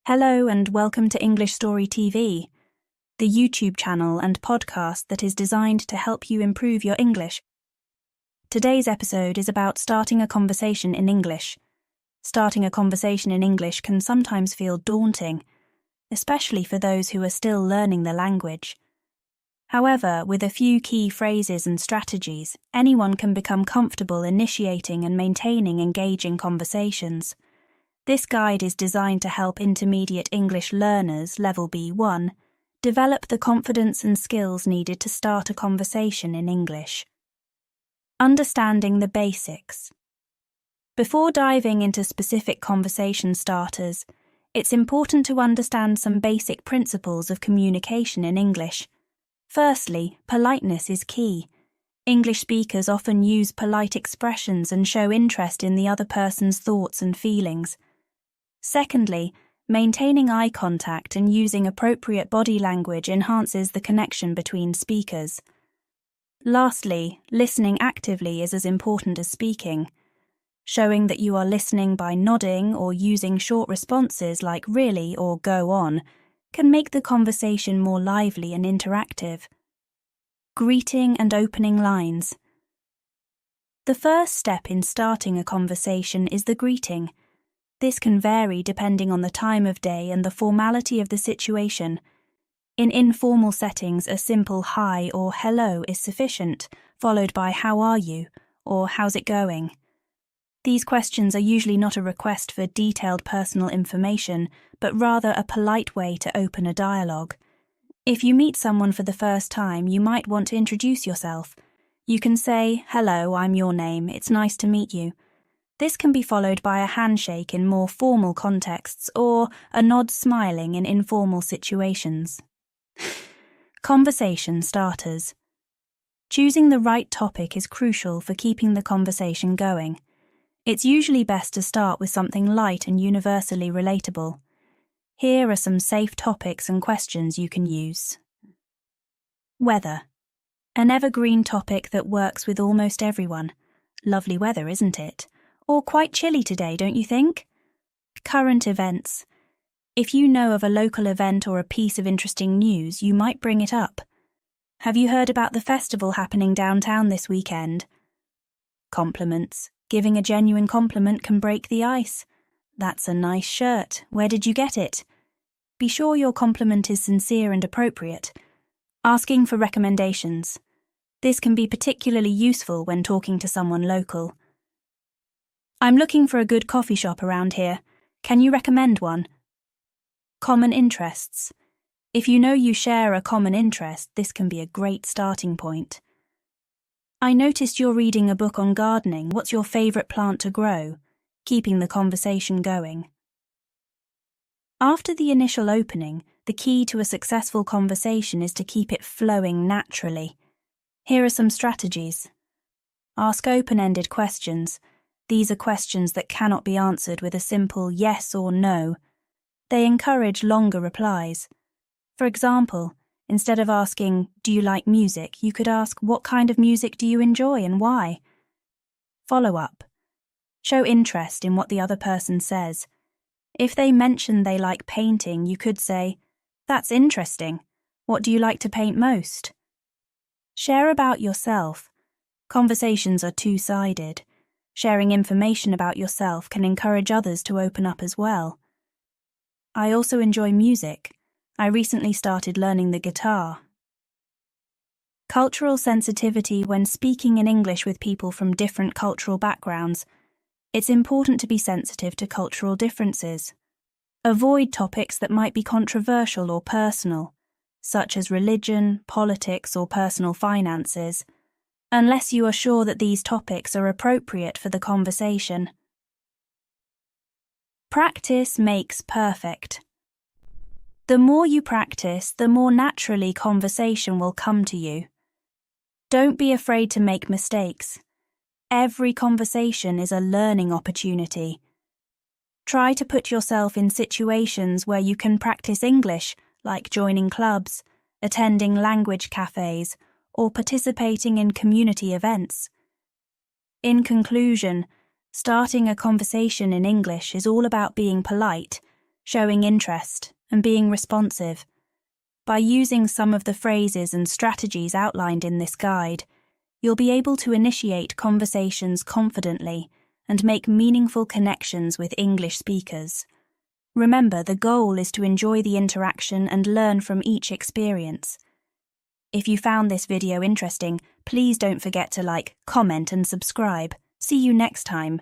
Hello and welcome to English Story TV, the YouTube channel and podcast that is designed to help you improve your English. Today's episode is about starting a conversation in English. Starting a conversation in English can sometimes feel daunting, especially for those who are still learning the language. However, with a few key phrases and strategies, anyone can become comfortable initiating and maintaining engaging conversations. This guide is designed to help intermediate English learners, level B1, develop the confidence and skills needed to start a conversation in English. Understanding the basics. Before diving into specific conversation starters, it's important to understand some basic principles of communication in English. Firstly, politeness is key. English speakers often use polite expressions and show interest in the other person's thoughts and feelings. Secondly, maintaining eye contact and using appropriate body language enhances the connection between speakers. Lastly, listening actively is as important as speaking. Showing that you are listening by nodding or using short responses like really or go on can make the conversation more lively and interactive. Greeting and opening lines. The first step in starting a conversation is the greeting. This can vary depending on the time of day and the formality of the situation. In informal settings, a simple hi or hello is sufficient, followed by how are you or how's it going. These questions are usually not a request for detailed personal information, but rather a polite way to open a dialogue. If you meet someone for the first time, you might want to introduce yourself. You can say, "Hello, I'm your name, it's nice to meet you." This can be followed by a handshake in more formal contexts or a nod smiling in informal situations. Conversation starters. Choosing the right topic is crucial for keeping the conversation going. It's usually best to start with something light and universally relatable. Here are some safe topics and questions you can use. Weather. An evergreen topic that works with almost everyone. Lovely weather, isn't it? Or quite chilly today, don't you think? Current events. If you know of a local event or a piece of interesting news, you might bring it up. Have you heard about the festival happening downtown this weekend? Compliments. Giving a genuine compliment can break the ice. That's a nice shirt. Where did you get it? Be sure your compliment is sincere and appropriate. Asking for recommendations. This can be particularly useful when talking to someone local. I'm looking for a good coffee shop around here. Can you recommend one? Common interests. If you know you share a common interest, this can be a great starting point. I noticed you're reading a book on gardening. What's your favourite plant to grow? Keeping the conversation going. After the initial opening, the key to a successful conversation is to keep it flowing naturally. Here are some strategies. Ask open-ended questions. These are questions that cannot be answered with a simple yes or no. They encourage longer replies. For example, instead of asking, "Do you like music?" you could ask, "What kind of music do you enjoy and why?" Follow up. Show interest in what the other person says. If they mention they like painting, you could say, "That's interesting. What do you like to paint most?" Share about yourself. Conversations are two-sided. Sharing information about yourself can encourage others to open up as well. I also enjoy music. I recently started learning the guitar. Cultural sensitivity when speaking in English with people from different cultural backgrounds. It's important to be sensitive to cultural differences. Avoid topics that might be controversial or personal, such as religion, politics, or personal finances, unless you are sure that these topics are appropriate for the conversation. Practice makes perfect. The more you practice, the more naturally conversation will come to you. Don't be afraid to make mistakes. Every conversation is a learning opportunity. Try to put yourself in situations where you can practice English, like joining clubs, attending language cafes, or participating in community events. In conclusion, starting a conversation in English is all about being polite, showing interest, and being responsive. By using some of the phrases and strategies outlined in this guide, you'll be able to initiate conversations confidently and make meaningful connections with English speakers. Remember, the goal is to enjoy the interaction and learn from each experience. If you found this video interesting, please don't forget to like, comment, and subscribe. See you next time.